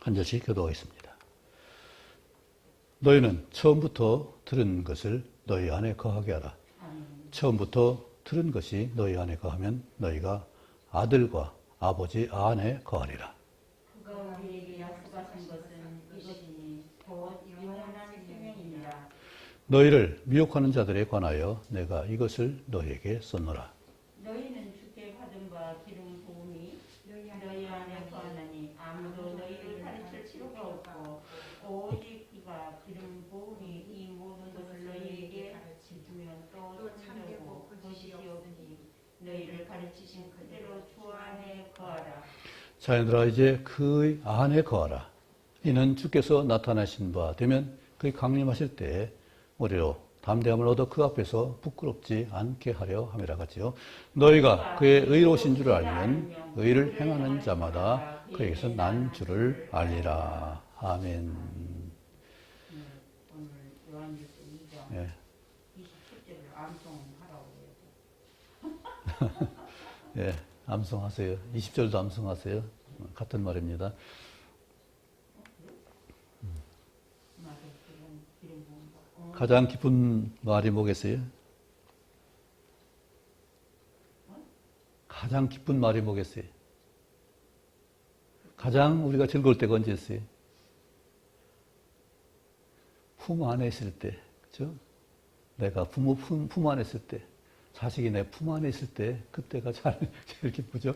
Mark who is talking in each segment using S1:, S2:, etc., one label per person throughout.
S1: 한 절씩 교도하겠습니다. 너희는 처음부터 들은 것을 너희 안에 거하게 하라. 처음부터 들은 것이 너희 안에 거하면 너희가 아들과 아버지 안에 거하리라.
S2: 그가 우리에게 약속하신 것은 이것이니 곧 영원한 생명이니라.
S1: 너희를 미혹하는 자들에 관하여 내가 이것을 너희에게 썼노라.
S2: 너희는 주께 받은 바 기름 부음이 너희 안에 거하나니 아무도 너희를 가르칠 필요가 없고 오직 그가 기름 부음이 이 모든 것을 너희에게 가르치며 또 참되고 것이 없으니 너희를 가르치신 그대로 주 안에 거하라.
S1: 자녀들아 이제 그 안에 거하라. 이는 주께서 나타나신 바 되면 그의 강림하실 때에 우리로 담대함을 얻어 그 앞에서 부끄럽지 않게 하려 함이라 같지요. 너희가 그의 의로우신 줄을 알면 의를 행하는 자마다 그에게서 난 줄을 알리라. 아멘.
S2: 오늘 요한일서 2장
S1: 예.
S2: 27절을 암송하라고 해요.
S1: 예, 암송하세요. 20절도 암송하세요. 같은 말입니다. 가장 기쁜 말이 뭐겠어요? 가장 기쁜 말이 뭐겠어요? 가장 우리가 즐거울 때가 언제였어요? 품 안에 있을 때, 그죠? 내가 부모 품 안에 있을 때, 자식이 내 품 안에 있을 때, 그때가 제일 기쁘죠?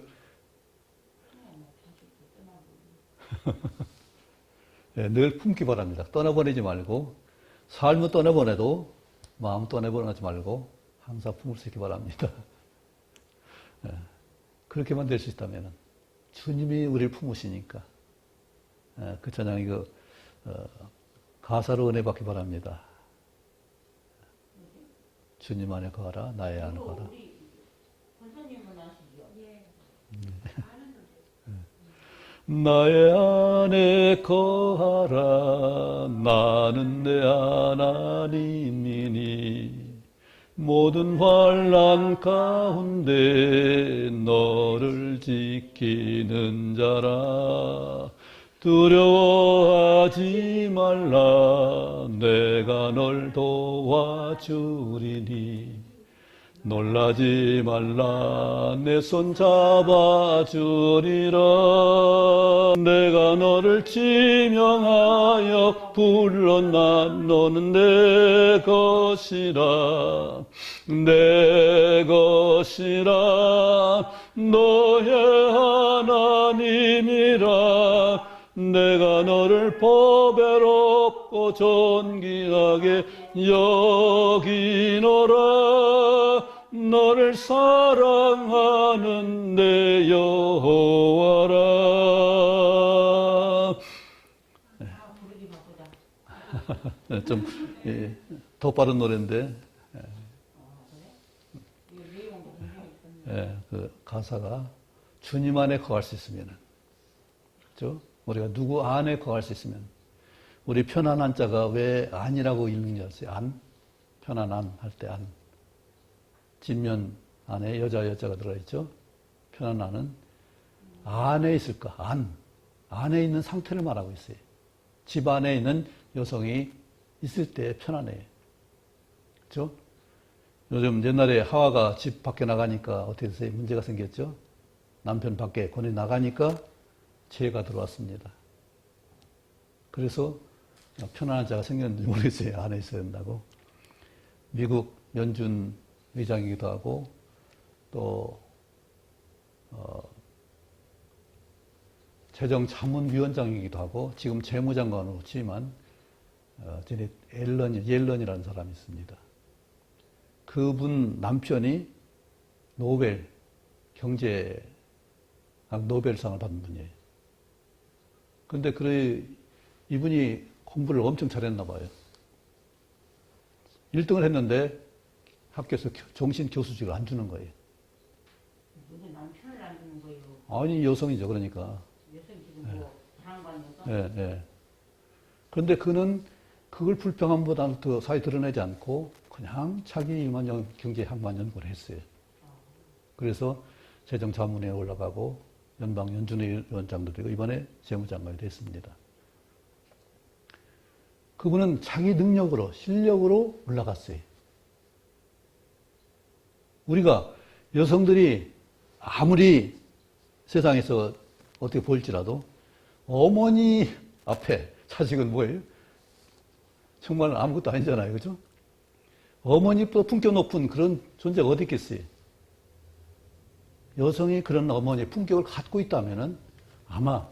S1: 네, 늘 품기 바랍니다. 떠나보내지 말고, 삶을 떠나보내도 마음 떠나보내지 말고 항상 품을 수 있기 바랍니다. 네, 그렇게만 될 수 있다면 주님이 우리를 품으시니까 그 찬양 이거 가사로 은혜 받기 바랍니다. 주님 안에 거하라, 나의 안에 거하라.
S2: 권사님은 아시죠? 예.
S1: 나의 안에 거하라. 나는 내 하나님이니 모든 환난 가운데 너를 지키는 자라. 두려워하지 말라. 내가 널 도와주리니 놀라지 말라. 내 손 잡아주리라. 내가 너를 지명하여 불렀나. 너는 내 것이라. 내 것이라. 너의 하나님이라. 내가 너를 보배롭고 존귀하게 여기노라. 너를 사랑하는 내 여호와라. 좀 더 빠른 노래인데 그 가사가 주님 안에 거할 수 있으면, 그렇죠? 우리가 누구 안에 거할 수 있으면, 우리 편안한 자가 왜 안이라고 읽는지 아세요? 안? 편안한 할 때 안. 진면 안에 여자가 들어있죠? 편안한은 안에 있을까? 안. 안에 있는 상태를 말하고 있어요. 집 안에 있는 여성이 있을 때 편안해요. 그렇죠? 요즘 옛날에 하와가 집 밖에 나가니까 어떻게 됐어요? 문제가 생겼죠? 남편 밖에 권해 나가니까 죄가 들어왔습니다. 그래서 편안한 자가 생겼는지 모르겠어요. 안에 있어야 된다고. 미국 연준 의장이기도 하고 또 재정자문위원장이기도 하고 지금 재무장관으로 취임한 제넷 옐런이라는 사람이 있습니다. 그분 남편이 노벨 경제학 노벨상을 받은 분이에요. 그런데 이분이 공부를 엄청 잘했나 봐요. 1등을 했는데 학교에서 정신교수직을 안 주는 거예요.
S2: 근데 남편을 안 주는 거예요.
S1: 아니, 여성이죠. 그러니까.
S2: 여성 지금 뭐 장관이어서.
S1: 예, 예. 그런데 그는 그걸 불평함보다는 더 사이 드러내지 않고 그냥 자기 경제 학만 연구를 했어요. 그래서 재정자문회에 올라가고 연방연준위원장도 되고 이번에 재무장관이 됐습니다. 그분은 자기 능력으로, 실력으로 올라갔어요. 우리가 여성들이 아무리 세상에서 어떻게 보일지라도 어머니 앞에 자식은 뭐예요? 정말 아무것도 아니잖아요. 그죠? 어머니보다 품격 높은 그런 존재가 어디 있겠어요? 여성이 그런 어머니의 품격을 갖고 있다면 아마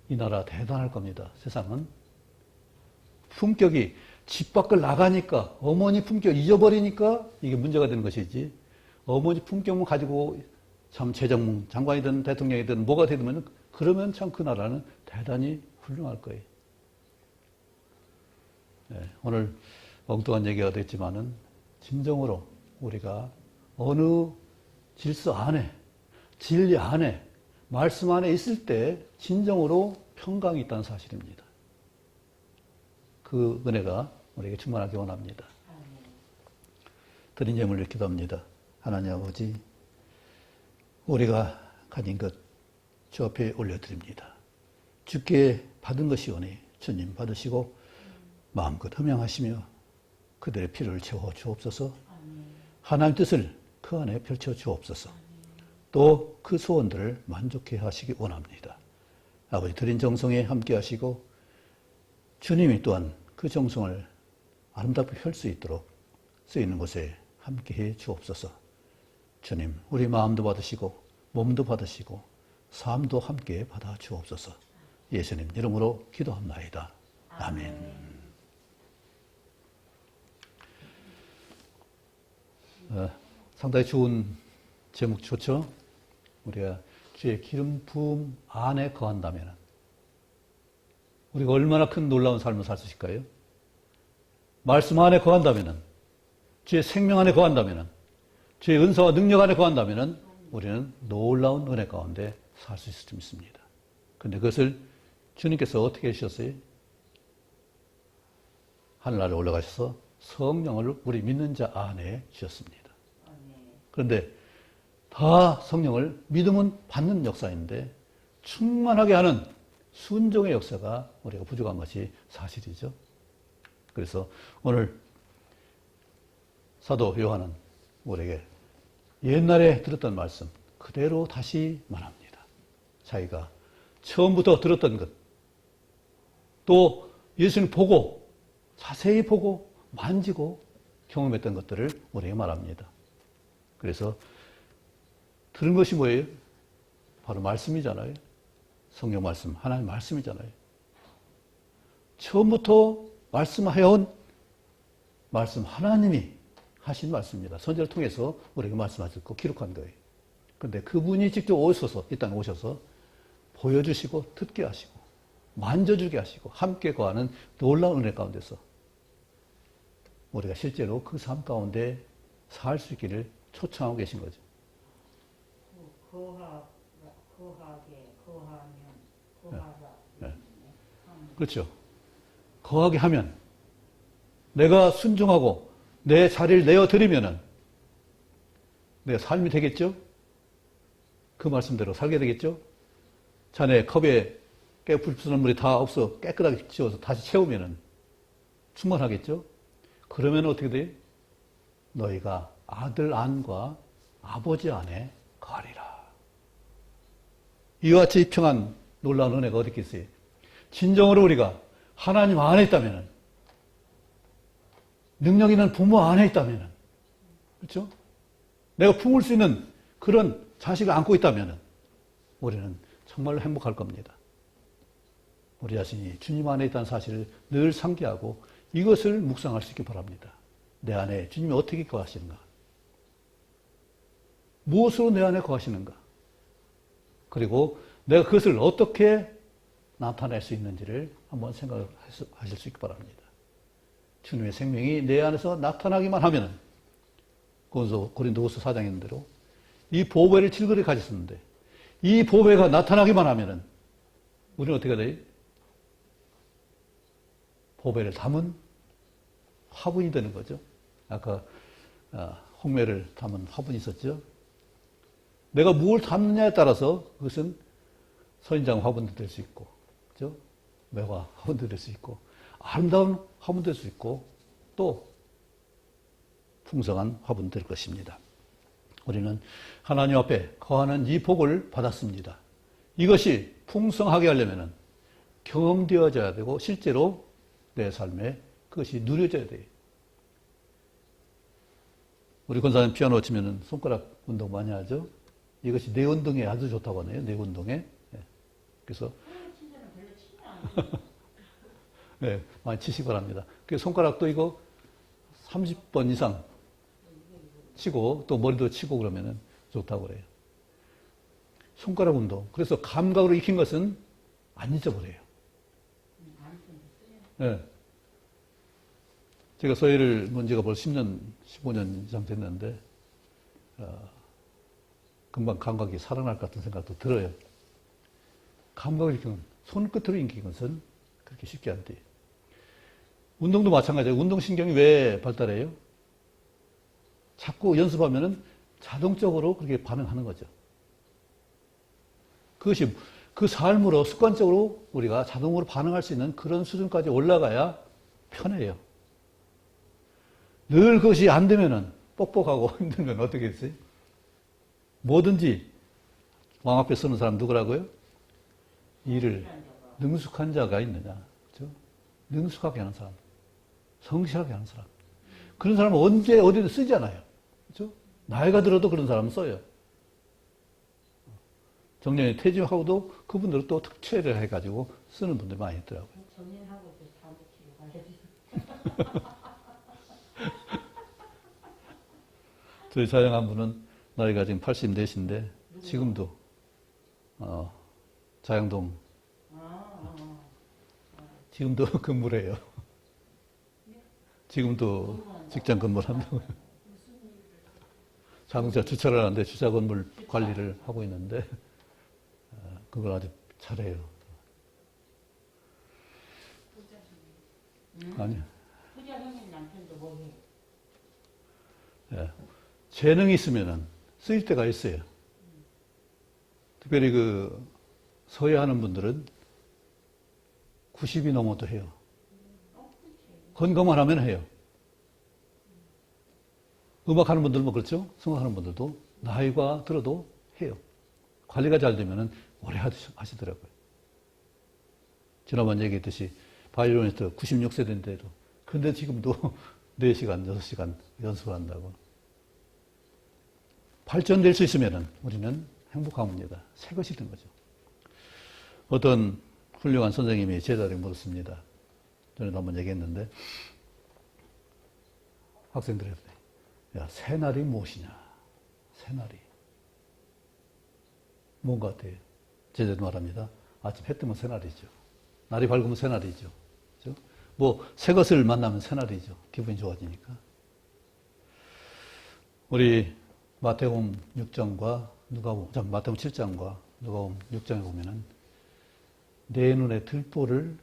S1: 이 나라 대단할 겁니다. 세상은. 품격이 집 밖을 나가니까 어머니 품격 잊어버리니까 이게 문제가 되는 것이지. 어머니 품격만 가지고 참 재정 장관이든 대통령이든 뭐가 되든 그러면 참 그 나라는 대단히 훌륭할 거예요. 네, 오늘 엉뚱한 얘기가 됐지만은 진정으로 우리가 어느 질서 안에, 진리 안에, 말씀 안에 있을 때 진정으로 평강이 있다는 사실입니다. 그 은혜가 우리에게 충만하기 원합니다. 드린 예물을 기도합니다. 하나님 아버지, 우리가 가진 것 주 앞에 올려드립니다. 주께 받은 것이 오니 주님 받으시고 마음껏 흠양하시며 그들의 필요를 채워 주옵소서. 하나님 뜻을 그 안에 펼쳐 주옵소서. 또 그 소원들을 만족해 하시기 원합니다. 아버지 드린 정성에 함께 하시고 주님이 또한 그 정성을 아름답게 펼 수 있도록 쓰이는 곳에 함께해 주옵소서. 주님, 우리 마음도 받으시고 몸도 받으시고 삶도 함께 받아 주옵소서. 예수님 이름으로 기도합나이다. 아멘. 상당히 좋은 제목 좋죠? 우리가 주의 기름 부음 안에 거한다면 우리가 얼마나 큰 놀라운 삶을 살 수 있을까요? 말씀 안에 거한다면, 주의 생명 안에 거한다면, 주의 은사와 능력 안에 거한다면 우리는 놀라운 은혜 가운데 살 수 있을 줄 믿습니다. 그런데 그것을 주님께서 어떻게 하셨어요? 하늘나라에 올라가셔서 성령을 우리 믿는 자 안에 주셨습니다. 그런데 다 성령을 믿음은 받는 역사인데 충만하게 하는 순종의 역사가 우리가 부족한 것이 사실이죠. 그래서 오늘 사도 요한은 우리에게 옛날에 들었던 말씀 그대로 다시 말합니다. 자기가 처음부터 들었던 것, 또 예수님 보고 자세히 보고 만지고 경험했던 것들을 우리에게 말합니다. 그래서 들은 것이 뭐예요? 바로 말씀이잖아요. 성경 말씀, 하나님 말씀이잖아요. 처음부터 말씀하여온 말씀, 하나님이 하신 말씀입니다. 선지자를 통해서 우리에게 말씀하셨고 기록한 거예요. 그런데 그분이 직접 오셔서, 이 땅에 오셔서 보여주시고 듣게 하시고 만져주게 하시고 함께 거하는 놀라운 은혜 가운데서 우리가 실제로 그 삶 가운데 살 수 있기를 초청하고 계신 거죠. 거하다. 네. 그렇죠. 거하게 하면 내가 순종하고 내 자리를 내어드리면은 내 삶이 되겠죠? 그 말씀대로 살게 되겠죠? 자네 컵에 깨풀푸는 물이 다 없어 깨끗하게 지워서 다시 채우면은 충만하겠죠? 그러면 어떻게 돼? 너희가 아들 안과 아버지 안에 거하리라. 이와 같이 평안 놀라운 은혜가 어디 있겠어요? 진정으로 우리가 하나님 안에 있다면, 능력 있는 부모 안에 있다면, 그렇죠? 내가 품을 수 있는 그런 자식을 안고 있다면 우리는 정말로 행복할 겁니다. 우리 자신이 주님 안에 있다는 사실을 늘 상기하고 이것을 묵상할 수 있기 바랍니다. 내 안에 주님이 어떻게 거하시는가? 무엇으로 내 안에 거하시는가? 그리고 내가 그것을 어떻게 나타낼 수 있는지를 한번 생각하실 수 있기 바랍니다. 주님의 생명이 내 안에서 나타나기만 하면은 고린도후서 4장에 있는 대로 이 보배를 질그리 가졌었는데 이 보배가 나타나기만 하면은 우리는 어떻게 돼요? 보배를 담은 화분이 되는 거죠. 아까 홍매를 담은 화분이 있었죠. 내가 뭘 담느냐에 따라서 그것은 선인장 화분도 될 수 있고, 그죠? 매화 화분도 될 수 있고, 아름다운 화분 될 수 있고, 또 풍성한 화분 될 것입니다. 우리는 하나님 앞에 거하는 이 복을 받았습니다. 이것이 풍성하게 하려면 경험되어져야 되고 실제로 내 삶에 그것이 누려져야 돼요. 우리 권사님 피아노 치면 손가락 운동 많이 하죠. 이것이 뇌 운동에 아주 좋다고 하네요. 뇌 운동에. 그래서 네, 많이 치시기 바랍니다. 그 손가락도 이거 30번 이상 치고 또 머리도 치고 그러면은 좋다고 그래요. 손가락 운동. 그래서 감각으로 익힌 것은 안 잊어버려요. 네. 제가 서예를 본 지가 벌써 10년, 15년 이상 됐는데, 금방 감각이 살아날 것 같은 생각도 들어요. 감각을 익히는, 손끝으로 익힌 것은 그렇게 쉽게 안 돼요. 운동도 마찬가지예요. 운동신경이 왜 발달해요? 자꾸 연습하면은 자동적으로 그렇게 반응하는 거죠. 그것이 그 삶으로 습관적으로 우리가 자동으로 반응할 수 있는 그런 수준까지 올라가야 편해요. 늘 그것이 안 되면은 뻑뻑하고 힘들면 어떻게 했어요? 뭐든지 왕 앞에 서는 사람 누구라고요? 일을 능숙한 자가 있느냐. 그렇죠? 능숙하게 하는 사람. 성실하게 하는 사람. 그런 사람은 언제 어디든 쓰잖아요. 그렇죠? 나이가 들어도 그런 사람은 써요. 정년이 퇴직하고도 그분들은 또 특채를 해가지고 쓰는 분들이 많이 있더라고요.
S2: 정년하고 다음 치료 가야지.
S1: 저희 사장 한 분은 나이가 지금 80대신데 지금도 자양동 지금도 근무를 해요. 지금도 직장 근무를 한다고요. 자동차 주차를 하는데 주차 건물 관리를 하고 있는데 그걸 아주 잘해요. 아니요.
S2: 부자 형님 남편도 뭐 해요?
S1: 예. 재능이 있으면 쓰일 때가 있어요. 특별히 그 서예하는 분들은 90이 넘어도 해요. 건강만 하면 해요. 음악하는 분들도 그렇죠. 성악하는 분들도 나이가 들어도 해요. 관리가 잘 되면 오래 하시더라고요. 지난번 얘기했듯이 바이올리니스트 96세대인데도 근데 지금도 4시간, 6시간 연습을 한다고. 발전될 수 있으면 우리는 행복합니다. 새 것이 된 거죠. 어떤 훌륭한 선생님이 제자에게 물었습니다. 전에도 한번 얘기했는데 학생들한테 야, 새날이 무엇이냐? 새날이 뭔가 같아요? 제자도 말합니다. 아침 해 뜨면 새날이죠. 날이 밝으면 새날이죠. 그렇죠? 뭐 새 것을 만나면 새날이죠. 기분이 좋아지니까. 우리 마태복음 6장과 마태복음 7장과 누가복음 6장에 보면은 내 눈에 들보를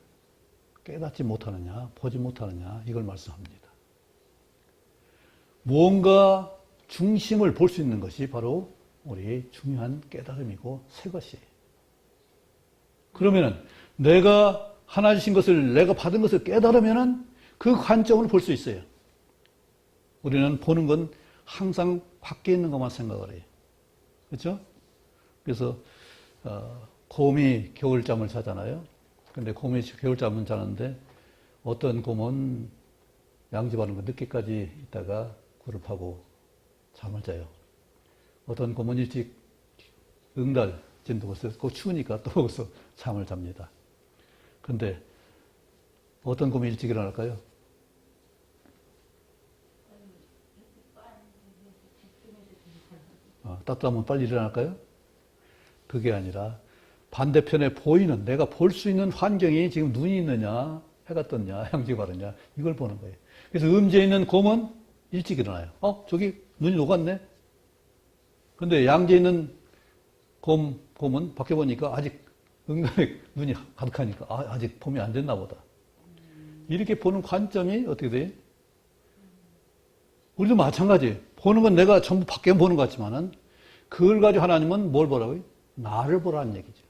S1: 깨닫지 못하느냐, 보지 못하느냐 이걸 말씀합니다. 무언가 중심을 볼 수 있는 것이 바로 우리 중요한 깨달음이고 새 것이에요. 그러면은 내가 하나 주신 것을 내가 받은 것을 깨달으면은 그 관점으로 볼 수 있어요. 우리는 보는 건 항상 밖에 있는 것만 생각을 해요. 그렇죠? 그래서 곰이 겨울잠을 자잖아요. 근데 곰이 겨울잠은 자는데 어떤 곰은 양집하는 거 늦게까지 있다가 굴을 파고 잠을 자요. 어떤 곰은 일찍 응달 진동을 쓰고 추우니까 또 거기서 잠을 잡니다. 근데 어떤 곰이 일찍 일어날까요? 따뜻하면 빨리 일어날까요? 그게 아니라 반대편에 보이는 내가 볼 수 있는 환경이 지금 눈이 있느냐 해가 떴냐 양지가 바르냐 이걸 보는 거예요. 그래서 음지에 있는 곰은 일찍 일어나요. 저기 눈이 녹았네. 근데 양지에 있는 곰은 밖에 보니까 아직 응달에 눈이 가득하니까 아직 봄이 안 됐나 보다. 이렇게 보는 관점이 어떻게 돼요? 우리도 마찬가지예요. 보는 건 내가 전부 밖에 보는 것 같지만은 그걸 가지고 하나님은 뭘 보라고요? 나를 보라는 얘기죠.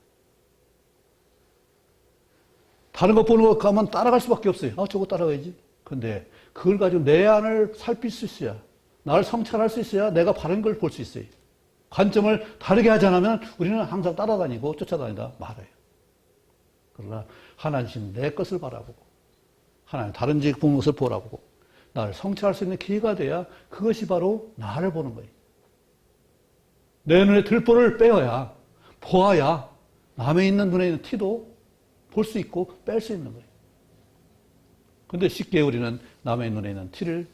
S1: 다른 거 보는 거 가면 따라갈 수밖에 없어요. 아, 저거 따라가야지. 근데 그걸 가지고 내 안을 살필 수 있어야, 나를 성찰할 수 있어야 내가 바른 걸 볼 수 있어요. 관점을 다르게 하지 않으면 우리는 항상 따라다니고 쫓아다니다 말아요. 그러나 하나님 내 것을 바라보고 하나님 다른 지 보는 것을 보라보고 나를 성찰할 수 있는 기회가 돼야 그것이 바로 나를 보는 거예요. 내 눈에 들보를 빼어야, 보아야 남의 있는 눈에 있는 티도 볼 수 있고 뺄 수 있는 거예요. 근데 쉽게 우리는 남의 눈에 있는 티를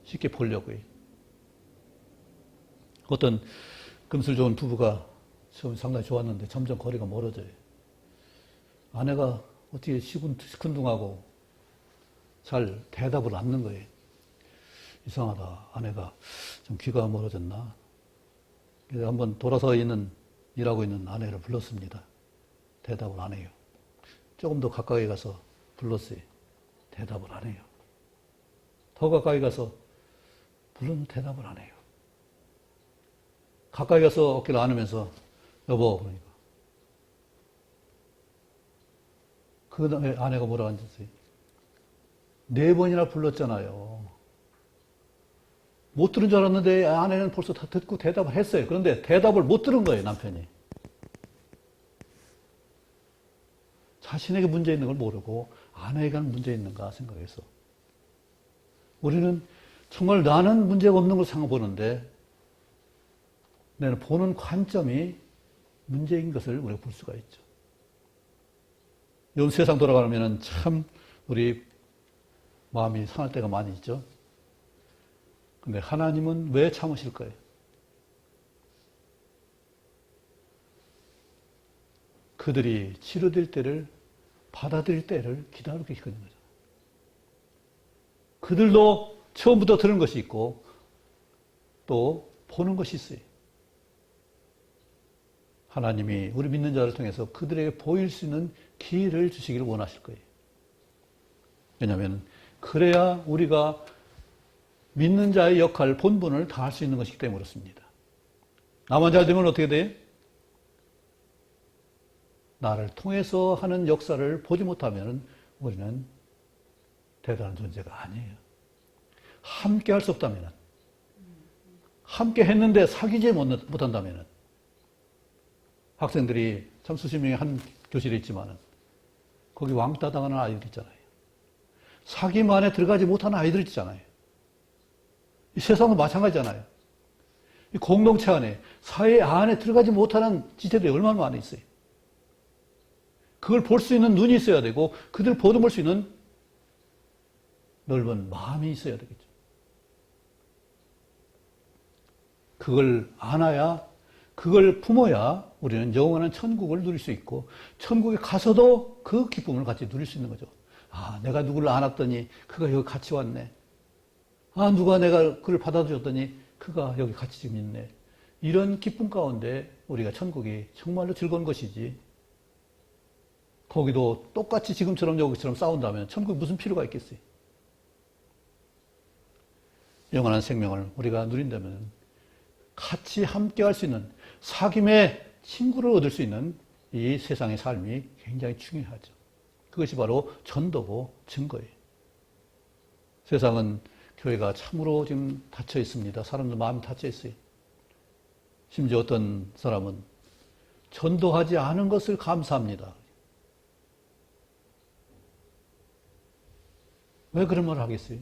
S1: 쉽게 보려고 해요. 어떤 금술 좋은 부부가 처음 상당히 좋았는데 점점 거리가 멀어져요. 아내가 어떻게 시큰둥하고 잘 대답을 안 하는 거예요. 이상하다. 아내가 좀 귀가 멀어졌나? 그래서 한번 돌아서 일하고 있는 아내를 불렀습니다. 대답을 안 해요. 조금 더 가까이 가서 불렀어요. 대답을 안 해요. 더 가까이 가서 불렀는데 대답을 안 해요. 가까이 가서 어깨를 안으면서 여보 그러니까. 그 다음에 아내가 뭐라고 앉았어요? 4번이나 불렀잖아요. 못 들은 줄 알았는데 아내는 벌써 다 듣고 대답을 했어요. 그런데 대답을 못 들은 거예요, 남편이. 자신에게 문제 있는 걸 모르고 아내에게 문제 있는가 생각해서. 우리는 정말 나는 문제가 없는 걸 생각해보는데 내가 보는 관점이 문제인 것을 우리가 볼 수가 있죠. 요즘 세상 돌아가면 참 우리 마음이 상할 때가 많이 있죠. 근데 하나님은 왜 참으실까요? 그들이 치료될 때를, 받아들일 때를 기다리고 계시거든요. 그들도 처음부터 들은 것이 있고 또 보는 것이 있어요. 하나님이 우리 믿는 자를 통해서 그들에게 보일 수 있는 기회를 주시기를 원하실 거예요. 왜냐하면 그래야 우리가 믿는 자의 역할, 본분을 다할 수 있는 것이기 때문에 그렇습니다. 나만 잘 되면 어떻게 돼요? 나를 통해서 하는 역사를 보지 못하면 우리는 대단한 존재가 아니에요. 함께 할 수 없다면, 함께 했는데 사귀지 못한다면, 학생들이 참 수십 명의 한 교실에 있지만 거기 왕따 당하는 아이들 있잖아요. 사귐 안에 들어가지 못하는 아이들 있잖아요. 이 세상은 마찬가지잖아요. 이 공동체 안에, 사회 안에 들어가지 못하는 지체들이 얼마나 많이 있어요. 그걸 볼 수 있는 눈이 있어야 되고 그들 보듬을 수 있는 넓은 마음이 있어야 되겠죠. 그걸 안아야, 그걸 품어야 우리는 영원한 천국을 누릴 수 있고 천국에 가서도 그 기쁨을 같이 누릴 수 있는 거죠. 아, 내가 누구를 안았더니 그가 여기 같이 왔네. 아, 누가 내가 그를 받아들였더니 그가 여기 같이 지금 있네. 이런 기쁨 가운데 우리가 천국이 정말로 즐거운 것이지. 거기도 똑같이 지금처럼 여기처럼 싸운다면 천국에 무슨 필요가 있겠어요? 영원한 생명을 우리가 누린다면 같이 함께 할 수 있는 사귐의 친구를 얻을 수 있는 이 세상의 삶이 굉장히 중요하죠. 그것이 바로 전도고 증거예요. 세상은 교회가 참으로 지금 닫혀 있습니다. 사람들 마음이 닫혀 있어요. 심지어 어떤 사람은 전도하지 않은 것을 감사합니다. 왜 그런 말을 하겠어요?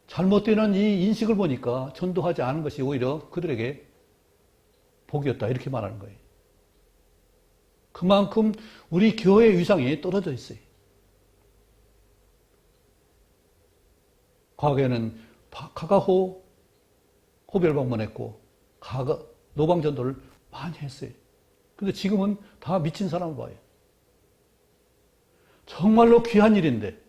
S1: 잘못되는 이 인식을 보니까 전도하지 않은 것이 오히려 그들에게 복이었다 이렇게 말하는 거예요. 그만큼 우리 교회의 위상이 떨어져 있어요. 과거에는 가가호 호별 방문했고 노방전도를 많이 했어요. 근데 지금은 다 미친 사람을 봐요. 정말로 귀한 일인데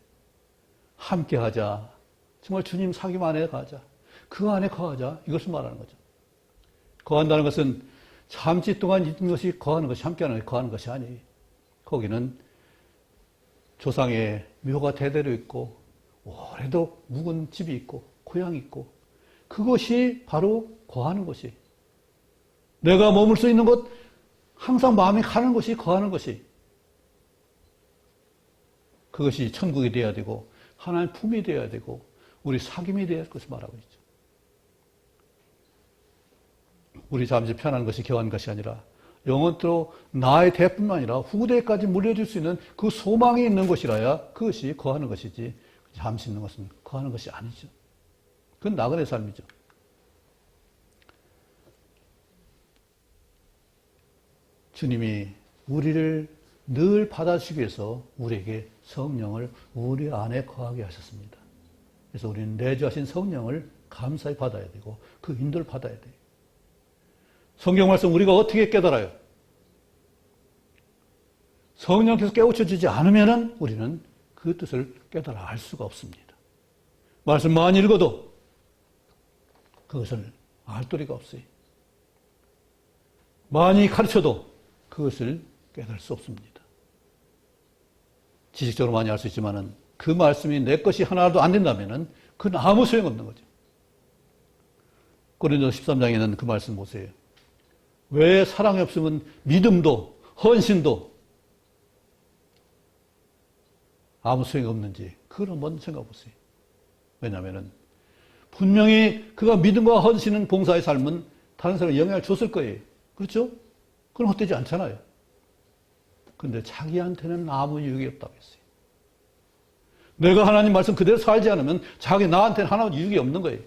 S1: 함께 하자. 정말 주님 사귐 안에 가자. 그 안에 거하자. 이것을 말하는 거죠. 거한다는 것은 잠시 동안 있는 것이 거하는 것이 함께하는 것이 거하는 것이 아니에요. 거기는 조상의 묘가 대대로 있고 오래도 묵은 집이 있고 고향이 있고 그것이 바로 거하는 곳이. 내가 머물 수 있는 곳, 항상 마음이 가는 곳이 거하는 것이. 그것이 천국이 되어야 되고 하나님 품이 되어야 되고 우리 사귐이 되어야 할 것을 말하고 있죠. 우리 잠시 편한 것이 겨한 것이 아니라 영원토록 나의 대뿐만 아니라 후대까지 물려줄 수 있는 그 소망이 있는 것이라야 그것이 거하는 것이지 잠시 있는 것은 거하는 것이 아니죠. 그건 나그네 삶이죠. 주님이 우리를 늘 받아주시기 위해서 우리에게 성령을 우리 안에 거하게 하셨습니다. 그래서 우리는 내주하신 성령을 감사히 받아야 되고 그 인도를 받아야 돼요. 성경 말씀 우리가 어떻게 깨달아요? 성령께서 깨우쳐주지 않으면 우리는 그 뜻을 깨달아 알 수가 없습니다. 말씀 많이 읽어도 그것을 알 도리가 없어요. 많이 가르쳐도 그것을 깨달을 수 없습니다. 지식적으로 많이 알 수 있지만은 그 말씀이 내 것이 하나도 안 된다면은 그건 아무 소용없는 거죠. 고린도서 13장에는 그 말씀 보세요. 왜 사랑이 없으면 믿음도 헌신도 아무 소용이 없는지 그걸 한번 생각해 보세요. 왜냐하면 분명히 그가 믿음과 헌신은 봉사의 삶은 다른 사람에 영향을 줬을 거예요. 그렇죠? 그건 헛되지 않잖아요. 그런데 자기한테는 아무 유익이 없다고 했어요. 내가 하나님 말씀 그대로 살지 않으면 자기 나한테는 하나도 유익이 없는 거예요.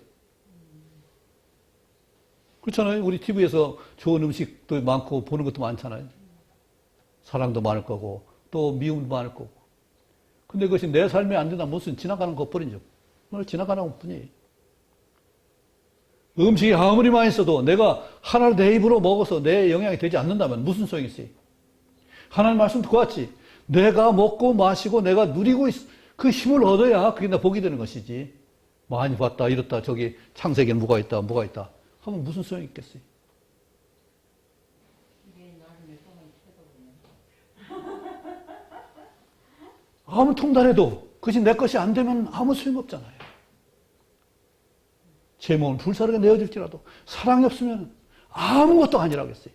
S1: 그렇잖아요. 우리 TV에서 좋은 음식도 많고 보는 것도 많잖아요. 사랑도 많을 거고 또 미움도 많을 거고. 근데 그것이 내 삶에 안 된다 무슨 지나가는 것뿐이죠. 그걸 지나가는 것뿐이에요. 음식이 아무리 맛있어도 내가 하나를 내 입으로 먹어서 내 영향이 되지 않는다면 무슨 소용이 있어요? 하나님 말씀 그와 같이 내가 먹고 마시고 내가 누리고 그 힘을 얻어야 그게 나 복이 되는 것이지. 많이 봤다 이렇다 저기 창세기엔 뭐가 있다 하면 무슨 소용이 있겠어요? 아무 통달해도 그것이 내 것이 안 되면 아무 소용없잖아요. 제 몸을 불사르게 내어줄지라도 사랑이 없으면 아무것도 아니라고 했어요.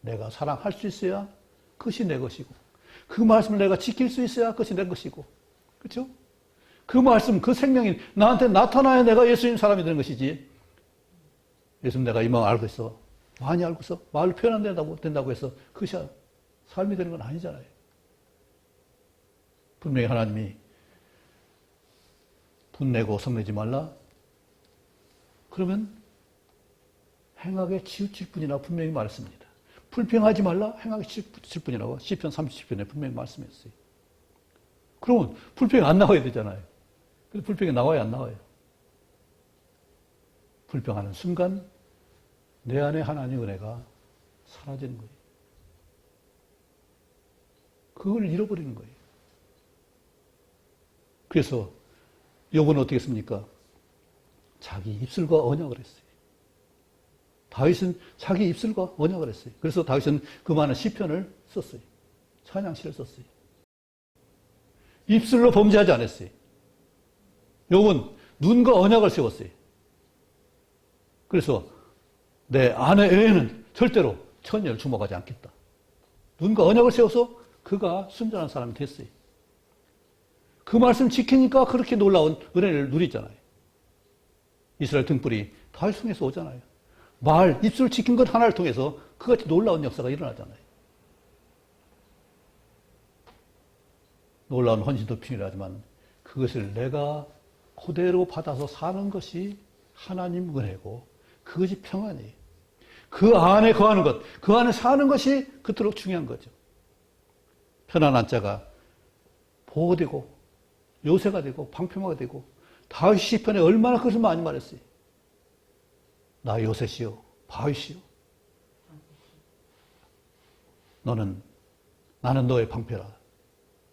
S1: 내가 사랑할 수 있어야 그것이 내 것이고 그 말씀을 내가 지킬 수 있어야 그것이 내 것이고 그렇죠? 그 말씀, 그 생명이 나한테 나타나야 내가 예수님 사람이 되는 것이지. 예수님 내가 이 마음 알고 있어. 많이 알고 있어. 말을 표현 안 된다고 해서 그것이 삶이 되는 건 아니잖아요. 분명히 하나님이 분내고 성내지 말라. 그러면 행하게 치우칠 뿐이라 분명히 말했습니다. 불평하지 말라. 행하게 치우칠 뿐이라고 시편 37편에 분명히 말씀했어요. 그러면 불평이 안 나와야 되잖아요. 근데 불평이 나와야 안 나와요. 불평하는 순간 내 안에 하나님의 은혜가 사라지는 거예요. 그걸 잃어버리는 거예요. 그래서 욥은 어떻게 했습니까? 자기 입술과 언약을 했어요. 다윗은 자기 입술과 언약을 했어요. 그래서 다윗은 그 많은 시편을 썼어요. 찬양시를 썼어요. 입술로 범죄하지 않았어요. 욥은 눈과 언약을 세웠어요. 그래서 내 아내 외에는 절대로 처녀를 주목하지 않겠다. 눈과 언약을 세워서 그가 순전한 사람이 됐어요. 그 말씀 지키니까 그렇게 놀라운 은혜를 누리잖아요. 이스라엘 등불이 다윗 통해서 오잖아요. 말, 입술 지킨 것 하나를 통해서 그같이 놀라운 역사가 일어나잖아요. 놀라운 헌신도 필요하지만 그것을 내가 그대로 받아서 사는 것이 하나님 은혜고 그것이 평안이에요. 그 안에 거하는 것, 그 안에 사는 것이 그토록 중요한 거죠. 편안한 자가 보호되고 요새가 되고 방패가 되고 다윗 시편에 얼마나 그것을 많이 말했어요. 나 요새시요 바윗이요 나는 너의 방패라.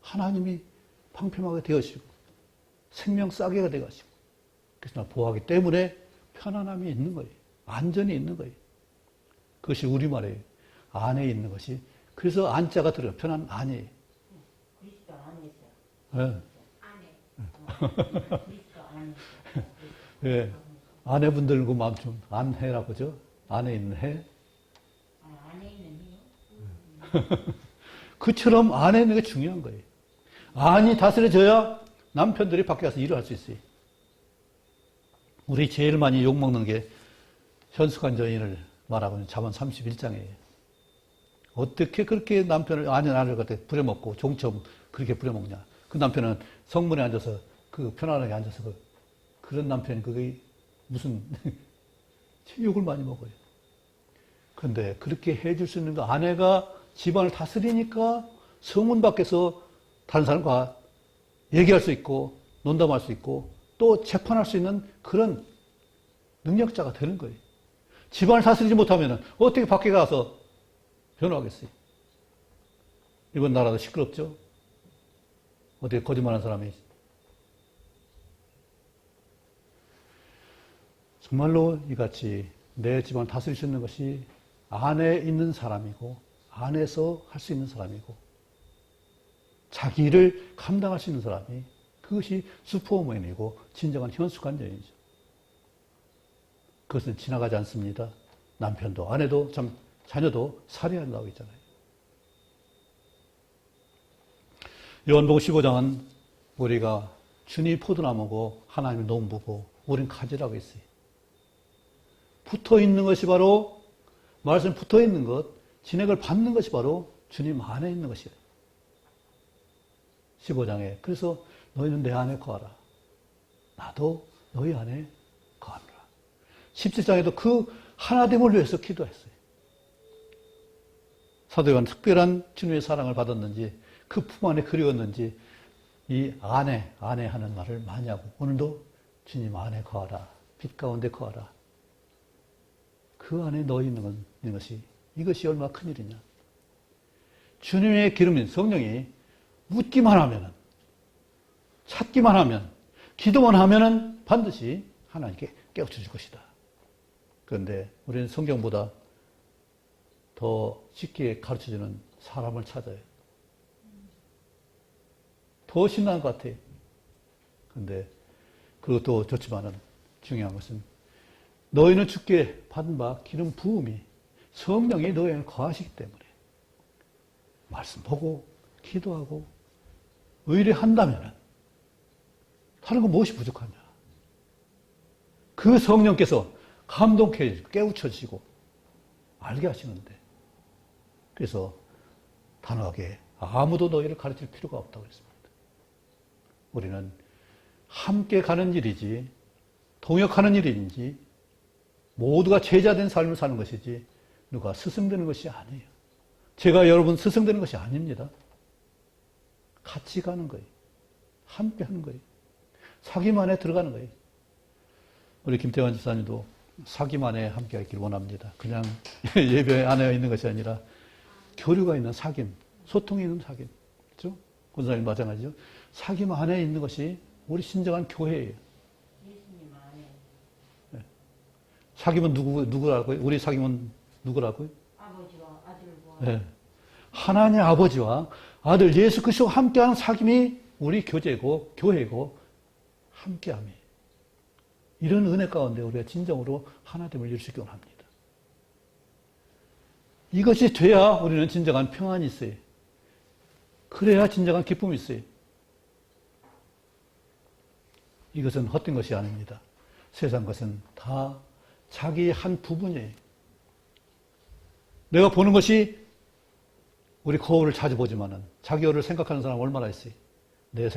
S1: 하나님이 방패막이 되어주시고 생명 싸개가 되어가시고 그래서 나 보호하기 때문에 편안함이 있는 거예요. 안전이 있는 거예요. 그것이 우리말이에요. 안에 있는 것이. 그래서 안자가 들어요. 편안 안이에요.
S2: 그리스도 안에서.
S1: 네.
S2: 안에. 그리스도 안에.
S1: 예. 아내분들 그 마음 좀 안해라고 그죠? 안에 있는 해.
S2: 안에 있는 해요?
S1: 그처럼 안에 있는 게 중요한 거예요. 안이 다스려져야 남편들이 밖에 가서 일을 할 수 있어요. 우리 제일 많이 욕먹는 게 현숙한 여인을 말하고 있는 잠언 31장이에요. 어떻게 그렇게 남편을, 아내를 갖다 부려먹고 종처럼 그렇게 부려먹냐. 그 남편은 성문에 앉아서 그 편안하게 앉아서 그런 남편이 그게 무슨 욕을 많이 먹어요. 그런데 그렇게 해줄 수 있는 거 아내가 집안을 다스리니까 성문 밖에서 다른 사람과 얘기할 수 있고 논담할 수 있고 또 재판할 수 있는 그런 능력자가 되는 거예요. 집안을 다스리지 못하면 어떻게 밖에 가서 변호하겠어요? 이번 나라도 시끄럽죠? 어떻게 거짓말하는 사람이 정말로 이같이 내 집안을 다스릴 수 있는 것이 안에 있는 사람이고 안에서 할 수 있는 사람이고 자기 일을 감당할 수 있는 사람이 그것이 슈퍼우먼이고 진정한 현숙한 여인이죠. 그것은 지나가지 않습니다. 남편도 아내도 참 자녀도 살해한다고 했잖아요. 요한복음 15장은 우리가 주님이 포도나무고 하나님이 농부고 우린 가지라고 했어요. 붙어있는 것이 바로 말씀에 붙어있는 것, 진액을 받는 것이 바로 주님 안에 있는 것이에요. 15장에 그래서 너희는 내 안에 거하라. 나도 너희 안에 거하노라. 17장에도 그 하나됨을 위해서 기도했어요. 사도 요한 특별한 주님의 사랑을 받았는지 그 품 안에 그리웠는지 이 안에 하는 말을 많이 하고 오늘도 주님 안에 거하라. 빛 가운데 거하라. 그 안에 너희 있는 것이 이것이 얼마나 큰일이냐. 주님의 기름인 성령이 묻기만 하면은 찾기만 하면 기도만 하면은 반드시 하나님께 깨우쳐 줄 것이다. 그런데 우리는 성경보다 더 쉽게 가르쳐주는 사람을 찾아요. 더 신나는 것 같아요. 그런데 그것도 좋지만은 중요한 것은 너희는 주께 받은 바 기름 부음이 성령이 너희에 거하시기 때문에 말씀 보고 기도하고 의뢰한다면은 다른 건 무엇이 부족하냐. 그 성령께서 감동케 해주시고 깨우쳐 주시고 알게 하시는데 그래서 단호하게 아무도 너희를 가르칠 필요가 없다고 했습니다. 우리는 함께 가는 일이지 동역하는 일인지 모두가 제자된 삶을 사는 것이지 누가 스승되는 것이 아니에요. 제가 여러분 스승되는 것이 아닙니다. 같이 가는 거예요. 함께 하는 거예요. 사귐 안에 들어가는 거예요. 우리 김태환 집사님도 사귐 안에 함께 하길 원합니다. 그냥 예배 안에 있는 것이 아니라 교류가 있는 사귐, 소통이 있는 사귐. 그렇죠? 군사님 마찬가지죠. 사귐 안에 있는 것이 우리 신정한 교회예요.
S2: 예수님 안에.
S1: 네. 사귐은 누구라고요? 우리 사귐은 누구라고요?
S2: 아버지와 아들과.
S1: 네. 하나님 아버지와 아들 예수 그리스도와 함께하는 사귐이 우리 교제고 교회고 함께함이에요. 이런 은혜 가운데 우리가 진정으로 하나됨을 이룰 수 있기 원합니다. 이것이 돼야 우리는 진정한 평안이 있어요. 그래야 진정한 기쁨이 있어요. 이것은 헛된 것이 아닙니다. 세상 것은 다 자기의 한 부분이에요. 내가 보는 것이 우리 거울을 자주 보지만은 자기 얼굴을 생각하는 사람 얼마나 있어요. 내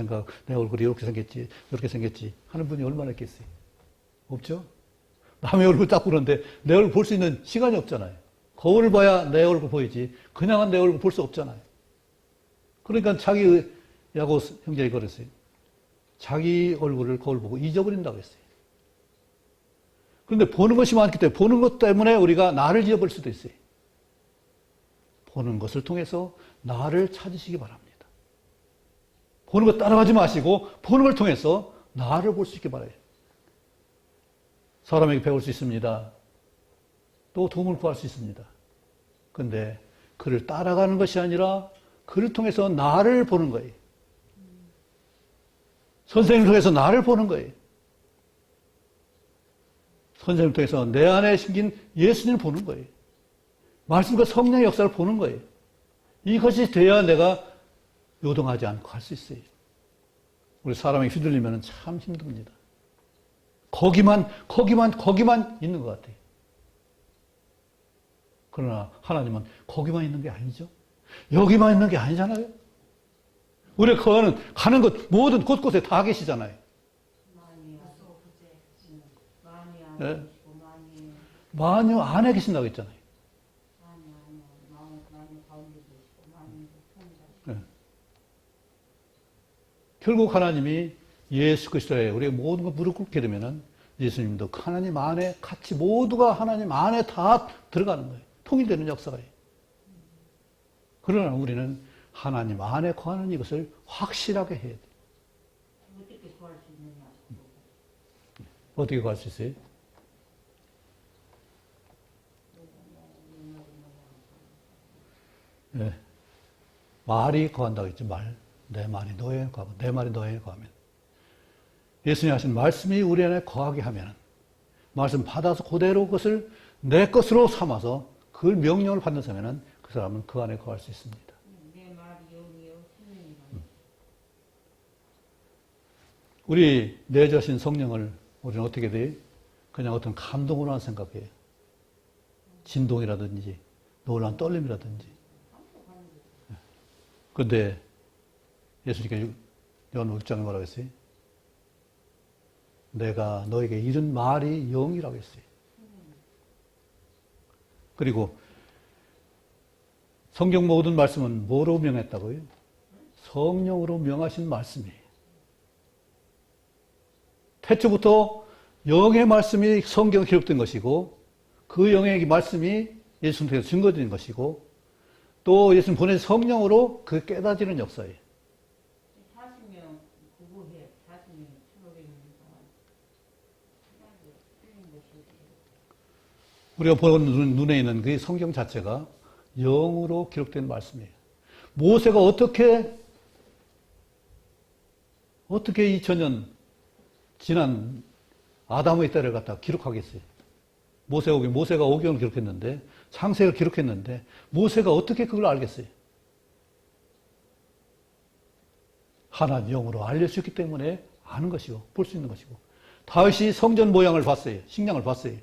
S1: 얼굴이 이렇게 생겼지, 이렇게 생겼지 하는 분이 얼마나 있겠어요. 없죠? 남의 얼굴 딱 보는데 내 얼굴 볼 수 있는 시간이 없잖아요. 거울을 봐야 내 얼굴 보이지 그냥은 내 얼굴 볼 수 없잖아요. 그러니까 자기 야고 형제가 그랬어요. 자기 얼굴을 거울 보고 잊어버린다고 했어요. 그런데 보는 것이 많기 때문에 보는 것 때문에 우리가 나를 잊어버릴 수도 있어요. 보는 것을 통해서 나를 찾으시기 바랍니다. 보는 것 따라가지 마시고 보는 걸 통해서 나를 볼 수 있게 바라요. 사람에게 배울 수 있습니다. 또 도움을 구할 수 있습니다. 그런데 그를 따라가는 것이 아니라 그를 통해서 나를 보는 거예요. 선생님을 통해서 나를 보는 거예요. 선생님 통해서 내 안에 심긴 예수님을 보는 거예요. 말씀과 성령의 역사를 보는 거예요. 이것이 돼야 내가 요동하지 않고 할 수 있어요. 우리 사람이 휘둘리면 참 힘듭니다. 거기만 있는 것 같아요. 그러나 하나님은 거기만 있는 게 아니죠. 여기만 있는 게 아니잖아요. 우리가 가는 것 모든 곳곳에 다 계시잖아요. 네. 만유 안에 계신다고 했잖아요. 네. 결국 하나님이 예수 그리스도에 우리가 모든 걸 무릎 꿇게 되면은 예수님도 하나님 안에 같이 모두가 하나님 안에 다 들어가는 거예요. 통일되는 역사가. 그러나 우리는 하나님 안에 거하는 이것을 확실하게 해야 돼요.
S2: 어떻게 구할 수 있느냐?
S1: 어떻게 구할 수 있어요? 네. 말이 거한다고 했죠. 말. 내 말이 너에 거하고 내 말이 너에 거하면. 예수님 하신 말씀이 우리 안에 거하게 하면 말씀 받아서 그대로 그것을 내 것으로 삼아서 그 명령을 받는 사람은 그 사람은 그 안에 거할 수 있습니다.
S2: 내 말이 영이요 생명이라.
S1: 우리 내주신 성령을 우리는 어떻게 돼요? 그냥 어떤 감동으로만 생각해요. 진동이라든지 놀라운 떨림이라든지. 그런데 예수님께서 요한 6장에 뭐라고 했어요? 내가 너에게 이른 말이 영이라고 했어요. 그리고 성경 모든 말씀은 뭐로 명했다고요? 성령으로 명하신 말씀이에요. 태초부터 영의 말씀이 성경에 기록된 것이고 그 영의 말씀이 예수님 통해서 증거된 것이고 또 예수님 보내신 성령으로 그 깨닫지는 역사예요.
S2: 40명 구구해 40명 1500명 틀린 것이
S1: 우리가 보는 눈에 있는 그 성경 자체가 영으로 기록된 말씀이에요. 모세가 어떻게 2000년 지난 아담의 때를 갖다 기록하겠어요? 모세가 오경을 기록했는데 창세기를 기록했는데 모세가 어떻게 그걸 알겠어요? 하나님 영으로 알릴 수 있기 때문에 아는 것이고 볼 수 있는 것이고 다윗이 성전 모양을 봤어요. 식량을 봤어요.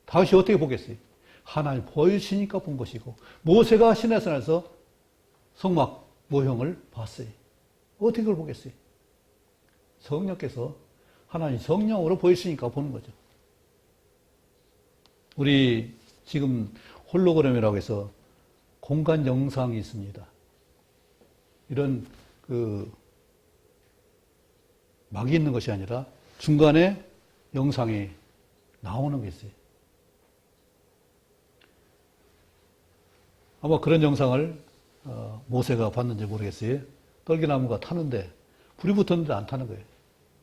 S1: 다윗이 어떻게 보겠어요? 하나님 보여주시니까 본 것이고 모세가 시내산에서 성막 모형을 봤어요. 어떻게 그걸 보겠어요? 성령께서 하나님 성령으로 보여주시니까 보는 거죠. 우리 지금 홀로그램이라고 해서 공간 영상이 있습니다. 이런 막이 있는 것이 아니라 중간에 영상이 나오는 게 있어요. 아마 그런 영상을 모세가 봤는지 모르겠어요. 떨기나무가 타는데 불이 붙었는데 안 타는 거예요.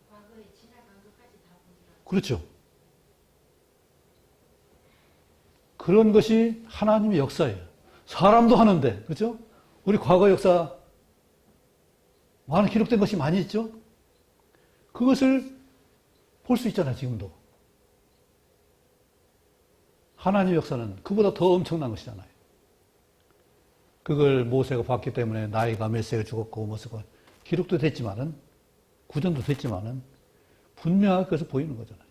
S3: 과거에 지나간 것까지 다 보더라고요.
S1: 그렇죠. 그런 것이 하나님의 역사예요. 사람도 하는데, 그렇죠? 우리 과거 역사 많은 기록된 것이 많이 있죠? 그것을 볼 수 있잖아요, 지금도. 하나님의 역사는 그보다 더 엄청난 것이잖아요. 그걸 모세가 봤기 때문에 나이가 몇 세가 죽었고, 모세가 기록도 됐지만은, 구전도 됐지만은, 분명하게 그것을 보이는 거잖아요.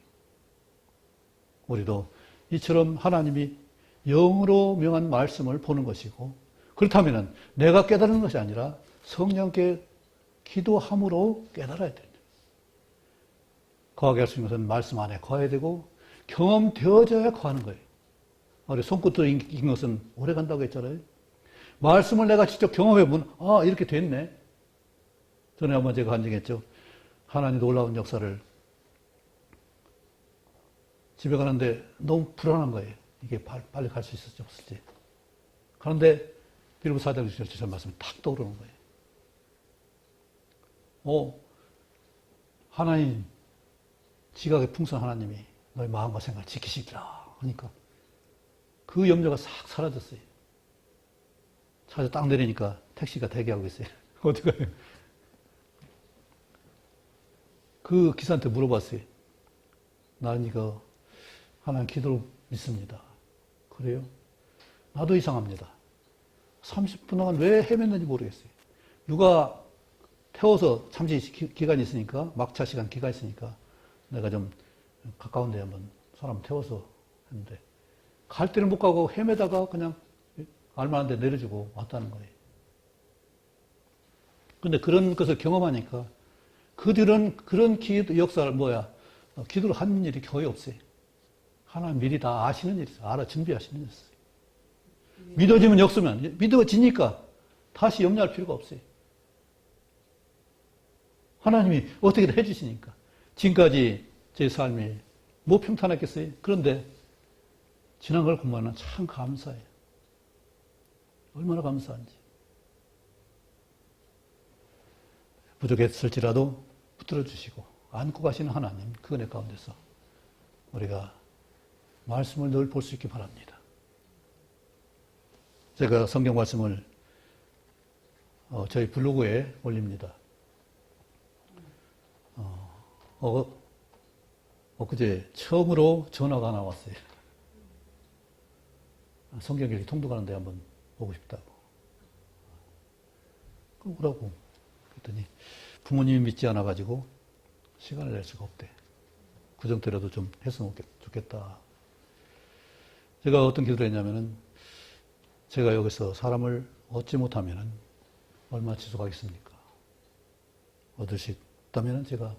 S1: 우리도 이처럼 하나님이 영으로 명한 말씀을 보는 것이고, 그렇다면 내가 깨달은 것이 아니라 성령께 기도함으로 깨달아야 됩니다. 거하게 할 수 있는 것은 말씀 안에 거해야 되고, 경험되어져야 거하는 거예요. 우리 손끝으로 익힌 것은 오래 간다고 했잖아요. 말씀을 내가 직접 경험해보면, 이렇게 됐네. 전에 한번 제가 간증했죠. 하나님 놀라운 역사를 집에 가는데 너무 불안한 거예요. 이게 빨리 갈 수 있을지 없을지. 그런데 빌립보 4장 6절 말씀이 탁 떠오르는 거예요. 하나님, 지각의 풍성 하나님이 너의 마음과 생각을 지키시리라 하니까 그 염려가 싹 사라졌어요. 차에서 딱 내리니까 택시가 대기하고 있어요. 어디 가요? 그 기사한테 물어봤어요. 나는 이거 하나님 기도를 믿습니다. 그래요? 나도 이상합니다. 30분 동안 왜 헤맸는지 모르겠어요. 누가 태워서 잠시 기간이 있으니까, 막차 시간 기간이 있으니까 내가 좀 가까운 데 한번 사람 태워서 했는데, 갈 때는 못 가고 헤매다가 그냥 알만한 데 내려주고 왔다는 거예요. 근데 그런 것을 경험하니까 그들은 그런 기도 역사를 기도를 한 일이 거의 없어요. 하나님 미리 다 아시는 일이었어요. 알아 준비하시는 일이었어요. 믿어지면 역수면 믿어지니까 다시 염려할 필요가 없어요. 하나님이 어떻게든 해주시니까. 지금까지 제 삶이 뭐 평탄했겠어요? 그런데 지난 걸 보면 참 감사해요. 얼마나 감사한지. 부족했을지라도 붙들어 주시고 안고 가시는 하나님, 그 은혜 가운데서 우리가 말씀을 늘 볼 수 있기 바랍니다. 제가 성경 말씀을 저희 블로그에 올립니다. 엊그제 처음으로 전화가 하나 왔어요. 성경 읽기 통독하는데 한번 보고 싶다고. 그럼 오라고. 그랬더니 부모님이 믿지 않아가지고 시간을 낼 수가 없대. 그 정도라도 좀 했으면 좋겠다. 제가 어떤 기도를 했냐면은, 제가 여기서 사람을 얻지 못하면은 얼마나 지속하겠습니까? 얻을 수 있다면은 제가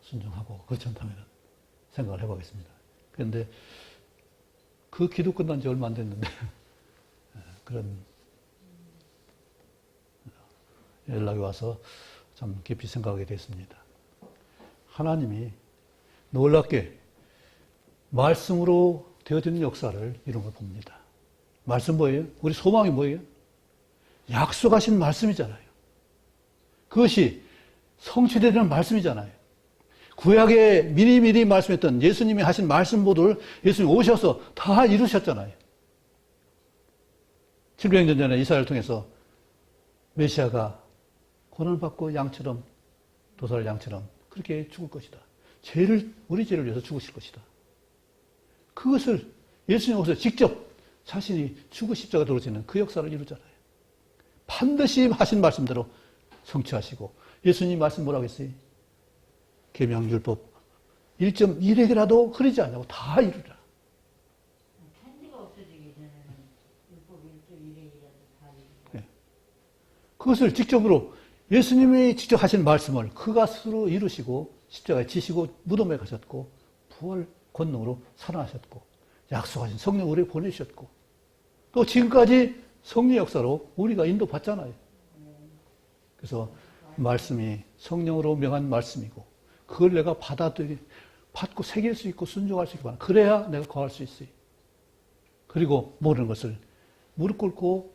S1: 순종하고, 그렇지 않다면은 생각을 해보겠습니다. 그런데 그 기도 끝난 지 얼마 안 됐는데 그런 연락이 와서 참 깊이 생각하게 됐습니다. 하나님이 놀랍게 말씀으로 되어지는 역사를 이룬 걸 봅니다. 말씀 뭐예요? 우리 소망이 뭐예요? 약속하신 말씀이잖아요. 그것이 성취되는 말씀이잖아요. 구약에 미리미리 말씀했던 예수님이 하신 말씀보들 예수님 오셔서 다 이루셨잖아요. 700년 전에 이사야를 통해서 메시아가 고난받고 양처럼, 도살 양처럼 그렇게 죽을 것이다. 우리 죄를 위해서 죽으실 것이다. 그것을 예수님 오셔서 직접 자신이 죽어 십자가 돌아지는 그 역사를 이루잖아요. 반드시 하신 말씀대로 성취하시고, 예수님 말씀 뭐라고 했어요? 계명 율법 1.1핵이라도 흐리지 않냐고 다 이루라.
S2: 편지가 없어지기 전에는 율법 1.1핵이라도 다 이루라.
S1: 네. 그것을 직접으로 예수님이 직접 하신 말씀을 그가 스스로 이루시고 십자가에 지시고 무덤에 가셨고 부활 권능으로 살아나셨고 약속하신 성령 우리에 보내주셨고 또 지금까지 성령 역사로 우리가 인도받잖아요. 그래서 말씀이 성령으로 명한 말씀이고 그걸 내가 받고 새길 수 있고 순종할 수 있고 그래야 내가 거할 수 있어요. 그리고 모르는 것을 무릎 꿇고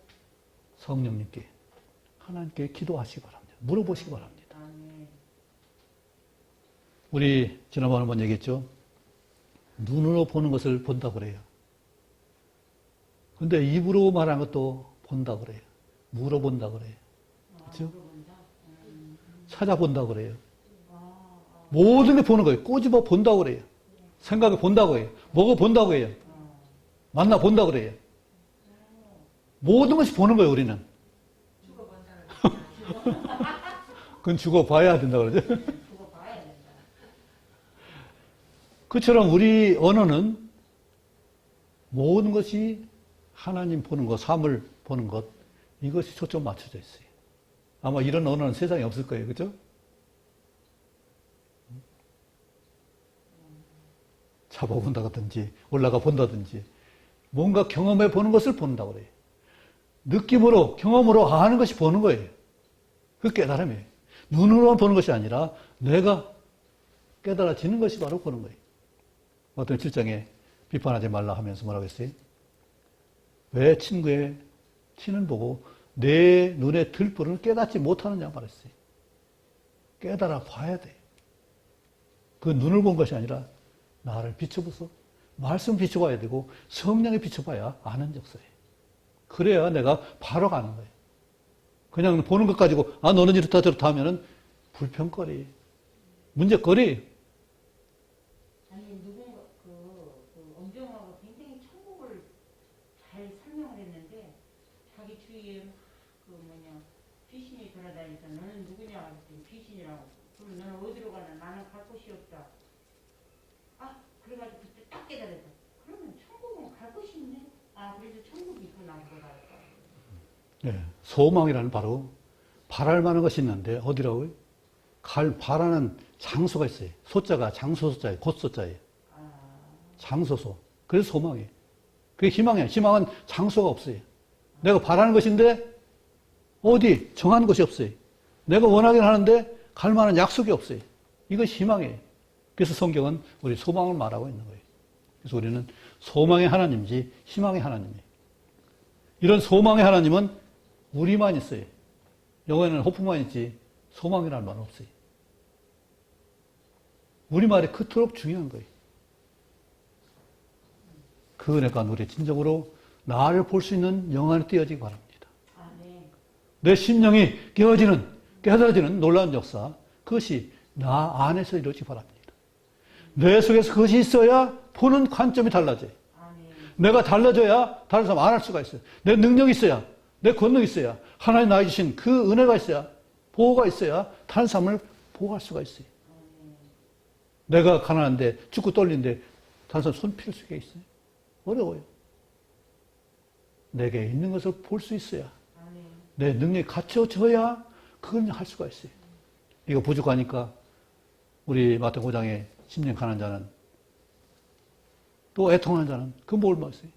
S1: 성령님께 하나님께 기도하시기 바랍니다. 물어보시기 바랍니다. 우리 지난번에 한번 얘기했죠. 눈으로 보는 것을 본다고 그래요. 근데 입으로 말하는 것도 본다고 그래요. 물어본다고 그래요. 그렇죠? 찾아본다고 그래요. 모든 게 보는 거예요. 꼬집어 본다고 그래요. 생각해 본다고 해요. 먹어 본다고 해요. 만나 본다고 그래요. 모든 것이 보는 거예요, 우리는. 그건 죽어봐야 된다고 그러죠.
S2: 죽어봐야 된다.
S1: 그처럼 우리 언어는 모든 것이 하나님 보는 것, 삶을 보는 것, 이것이 초점 맞춰져 있어요. 아마 이런 언어는 세상에 없을 거예요. 그죠? 잡아본다든지, 올라가 본다든지, 뭔가 경험해 보는 것을 본다고 그래요. 느낌으로, 경험으로 아는 것이 보는 거예요. 그 깨달음이에요. 눈으로만 보는 것이 아니라 내가 깨달아지는 것이 바로 보는 거예요. 어떤 7장에 비판하지 말라 하면서 뭐라고 했어요? 왜 친구의 티는 보고 내 눈에 들불을 깨닫지 못하느냐 말했어요. 깨달아 봐야 돼. 그 눈을 본 것이 아니라 나를 비춰보소. 말씀 비춰봐야 되고 성령에 비춰봐야 아는 역사예요. 그래야 내가 바로 가는 거예요. 그냥 보는 것 가지고 너는 이렇다 저렇다 하면은 불평거리, 문제거리.
S2: 아니 누군가 자기 주위에 귀신이 돌아다니니까 너는 누구냐 그랬더니 귀신이라고. 그럼 너는 어디로 가나? 나는 갈 곳이 없다. 아 그래가지고 그때 딱 깨달았다. 그러면 천국은 갈 곳이 있네. 아 그래서 천국이 있구나 그거 알까.
S1: 네, 소망이라는 바로 바랄 만한 것이 있는데 어디라고요? 바라는 장소가 있어요. 소자가 장소소자예요. 곧소자예요. 장소소. 그래서 소망이에요. 그게 희망이에요. 희망은 장소가 없어요. 내가 바라는 것인데 어디 정한 곳이 없어요. 내가 원하긴 하는데 갈 만한 약속이 없어요. 이것이 희망이에요. 그래서 성경은 우리 소망을 말하고 있는 거예요. 그래서 우리는 소망의 하나님이지 희망의 하나님이에요. 이런 소망의 하나님은 우리만 있어요. 영어에는 호프만 있지 소망이라는 말은 없어요. 우리말이 그토록 중요한 거예요. 그 은혜가 우리 진정으로 나를 볼 수 있는 영안에 띄어지기 바랍니다. 내 심령이 깨달아지는 놀라운 역사, 그것이 나 안에서 이루어지기 바랍니다. 내 속에서 그것이 있어야 보는 관점이 달라져요. 내가 달라져야 다른 사람 안 할 수가 있어요. 내 능력이 있어야, 내 권능이 있어야, 하나님 나에게 주신 그 은혜가 있어야, 보호가 있어야 다른 사람을 보호할 수가 있어요. 내가 가난한데 죽고 떨리는데 다른 사람 손 필 수가 있어요? 어려워요. 내게 있는 것을 볼 수 있어야, 내 능력이 갖춰져야 그걸 할 수가 있어요. 이거 부족하니까 우리 마태 5장에 심령 가난한 자는 또 애통하는 자는 그 뭘 말했어요?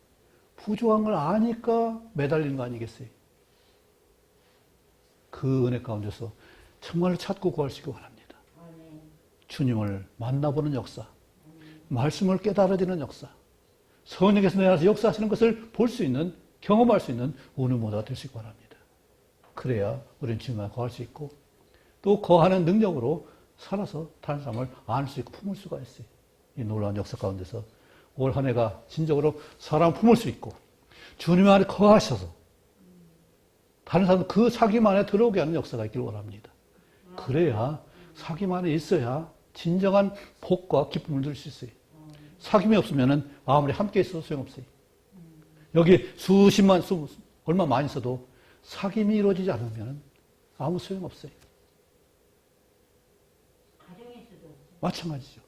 S1: 부족한 걸 아니까 매달리는 거 아니겠어요? 그 은혜 가운데서 정말로 찾고 구할 수 있기 바랍니다. 주님을 만나보는 역사, 말씀을 깨달아지는 역사, 성령께서 내 안에서 역사하시는 것을 볼 수 있는, 경험할 수 있는 오늘 모두가 될 수 있기 바랍니다. 그래야 우리는 주님과 거할 수 있고 또 거하는 능력으로 살아서 다른 사람을 안을 수 있고 품을 수가 있어요. 이 놀라운 역사 가운데서 올 한 해가 진정으로 사람을 품을 수 있고 주님 안에 거하셔서 다른 사람 그 사귐 안에 들어오게 하는 역사가 있기를 원합니다. 그래야 사귐 안에 있어야 진정한 복과 기쁨을 누릴 수 있어요. 사귐이 없으면 아무리 함께 있어도 소용없어요. 여기 얼마 많이 있어도 사귐이 이루어지지 않으면 아무 소용없어요.
S2: 가정에서도
S1: 마찬가지죠.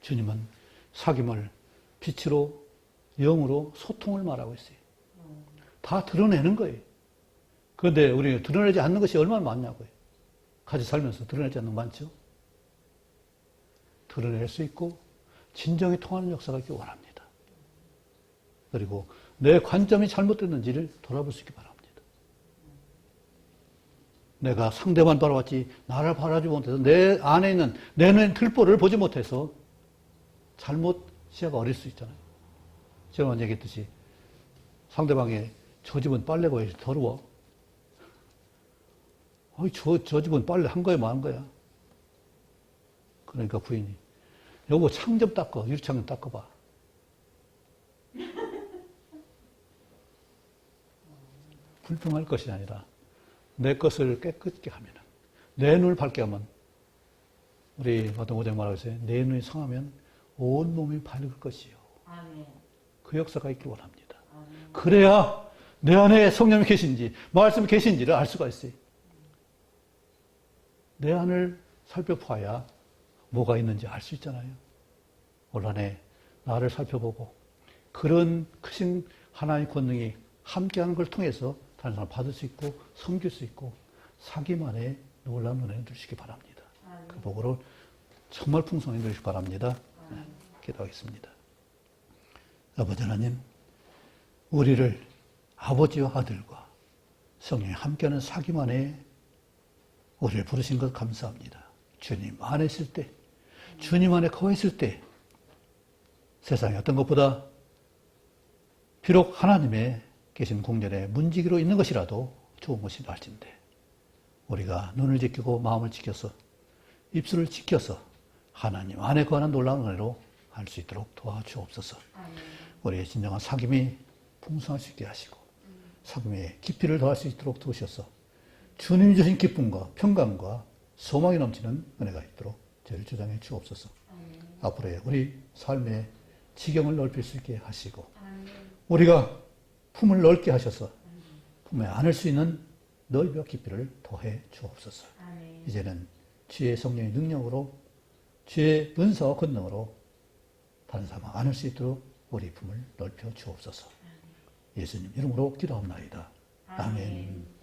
S1: 주님은 사귐을 빛으로, 영으로 소통을 말하고 있어요. 다 드러내는 거예요. 그런데 우리가 드러내지 않는 것이 얼마나 많냐고요. 같이 살면서 드러내지 않는 거 많죠? 드러낼 수 있고 진정이 통하는 역사가 있기 원합니다. 그리고 내 관점이 잘못됐는지를 돌아볼 수 있기 바랍니다. 내가 상대만 바라봤지 나를 바라지 못해서 내 안에 있는 내 눈의 들보를 보지 못해서 잘못 시야가 어릴 수 있잖아요. 제가 먼저 얘기했듯이 상대방의 저 집은 빨래가 왜 더러워? 저 집은 빨래 한 거야, 뭐 한 거야? 그러니까 부인이 여보 창 좀 닦아, 유리창 좀 닦아봐. 불평할 것이 아니라 내 것을 깨끗게 하면, 내 눈을 밝게 하면, 우리 마태 5장 말하고 있어요. 내 눈이 성하면 온 몸이 밝을 것이요.
S2: 아멘.
S1: 그 역사가 있길 원합니다.
S2: 아멘.
S1: 그래야 내 안에 성령이 계신지, 말씀이 계신지를 알 수가 있어요. 내 안을 살펴봐야 뭐가 있는지 알 수 있잖아요. 올 한 해 나를 살펴보고 그런 크신 하나님의 권능이 함께하는 걸 통해서 다른 사람을 받을 수 있고 섬길 수 있고 사귐 안에 놀라운 은혜를 누리시기 바랍니다. 그 복으로 정말 풍성히 누리시기 바랍니다. 기도하겠습니다. 아버지 하나님, 우리를 아버지와 아들과 성령이 함께하는 사귐 안에 우리를 부르신 것 감사합니다. 주님 안에 있을 때, 주님 안에 거했을 때 세상에 어떤 것보다 비록 하나님의 계신 공전에 문지기로 있는 것이라도 좋은 것이 할진데 우리가 눈을 지키고 마음을 지켜서 입술을 지켜서 하나님 안에 거하는 놀라운 은혜로 할 수 있도록 도와주옵소서. 우리의 진정한 사귐이 풍성할 수 있게 하시고 사귐의 깊이를 더할 수 있도록 도우셔서 주님이 주신 기쁨과 평강과 소망이 넘치는 은혜가 있도록 저희를 주장해 주옵소서. 앞으로의 우리 삶의 지경을 넓힐 수 있게 하시고 우리가 품을 넓게 하셔서 품에 안을 수 있는 넓이와 깊이를 더해 주옵소서.
S2: 아멘.
S1: 이제는 주의 성령의 능력으로 주의 은사와 권능으로 다른 사람 안을 수 있도록 우리 품을 넓혀 주옵소서. 예수님 이름으로 기도합나이다. 아멘.